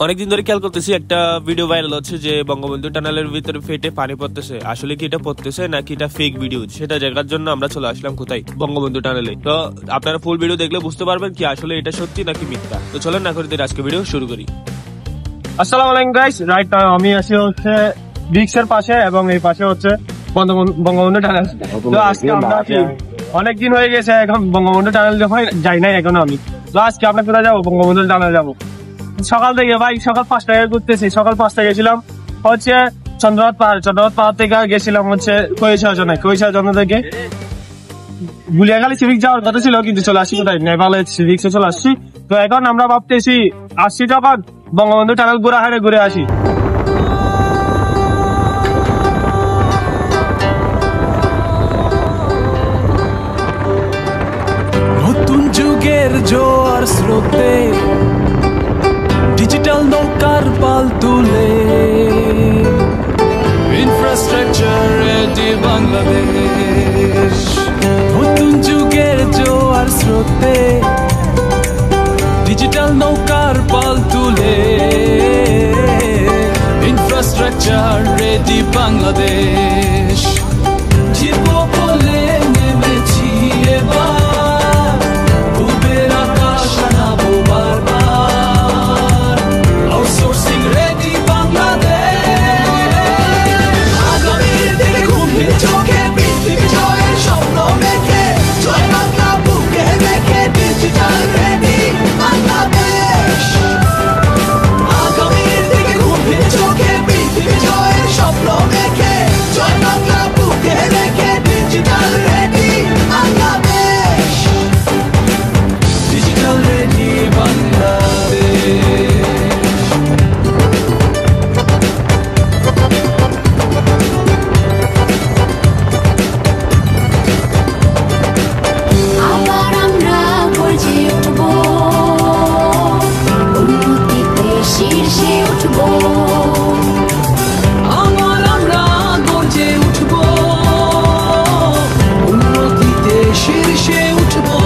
অনেকদিন ধরে খেয়াল করতেছি একটা ভিডিও ভাইরাল হচ্ছে যে বঙ্গবন্ধু টানেলের ভিতরে ফেটে পানি পড়তেছে। আসলে কি এটা পড়তেছে নাকি এটা ফেক ভিডিও, সেটা দেখার জন্য আমরা চলে আসলাম কোথায়, বঙ্গবন্ধু টানেলে। তো আপনারা ফুল ভিডিও দেখলে বুঝতে পারবেন কি আসলে এটা সত্যি নাকি মিথ্যা। তো চলেন না করে দিন আজকে ভিডিও শুরু করি। আসসালামু আলাইকুম গাইস, রাইট নাও আমি আছি হচ্ছে ব্রিক্সের পাশে এবং এই পাশে হচ্ছে বঙ্গবন্ধু টানেল। তো আজকে আমরা অনেকদিন হয়ে গেছে এখন বঙ্গবন্ধু টানেল যাই নাই এখনো আমি। তো আজকে আমরা কোথায় যাবো? বঙ্গবন্ধু টানেল যাবো। সকাল থেকে ভাই সকাল 5টায় ঘুরতেছি। সকাল 5টায় গেছিলাম হচ্ছে চন্দ্রনাথ পাহাড় থেকে গেছিলাম হচ্ছে কৈশাজনে থেকে গুলিয়াখালী সিভিক যাওয়ার কথা ছিল, কিন্তু চলে আসছি কোথায়, নেপালে সিভিক্সে চলে আসছি। তো এখন আমরা ভাবতেছি আসছি যখন বঙ্গবন্ধু টানেল ঘুরে আসি। নতুন যুগের জোয়ার স্রোতে ডিজিটাল নৌকার পাল তুলে ইনফ্রাস্ট্রাকচার রেডি বাংলাদেশ। নতুন যুগের জোয়ার স্রোতে ডিজিটাল নৌকার পাল তুলে ইনফ্রাস্ট্রাকচার রেডি বাংলাদেশ। জীব বলে নেমেছি এবার উবের আকাশ আনাবো বারবার। Outsourcing ready Bangladesh. আগামীর দিকে ঘুমে চোখে পৃথিবী জয়ের স্বপ্ন মেখে জয় বাংলা বুকে রেখে ডিজিটাল রেডি বাংলাদেশ। আগামীর দিকে ঘুমে চোখে পৃথিবী জয়ের স্বপ্ন মেখে জয় বাংলা বুকে রেখে digital ready Bangladesh. Digital ready Bangladesh. আবার আমরা গর্জে উঠবো, উন্নতিতে শীর্ষে উঠবো। আবার আমরা গর্জে উঠবো, উন্নতিতে শীর্ষে উঠবো।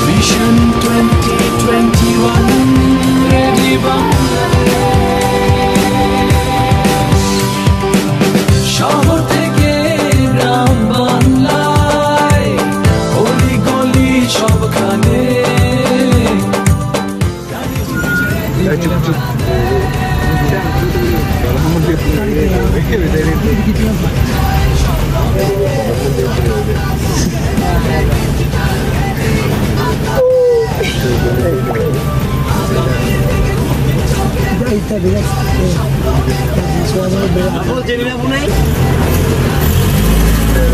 Vision 2021 ready Bangladesh. শহর থেকে গ্রাম বাংলায় গলি গলি সবখানে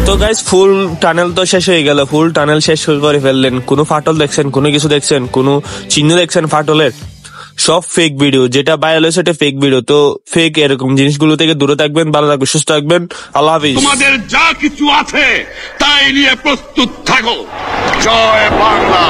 তো গাইস ফুল টানেল তো শেষ হয়ে গেল, ফুল টানেল শেষ করে ফেললেন। কোনো ফাটল দেখছেন, কোনো কিছু দেখছেন, কোনো চিহ্ন দেখছেন ফাটলের? সব ফেক ভিডিও, যেটা ভাইরাল হয়েছে সেটা ফেক ভিডিও। তো ফেক এরকম জিনিসগুলো থেকে দূরে থাকবেন, ভালো থাকবেন, সুস্থ থাকবেন। আল্লাহ হাফিজ। তোমাদের যা কিছু আছে তাই নিয়ে প্রস্তুত থাকো। জয় বাংলা।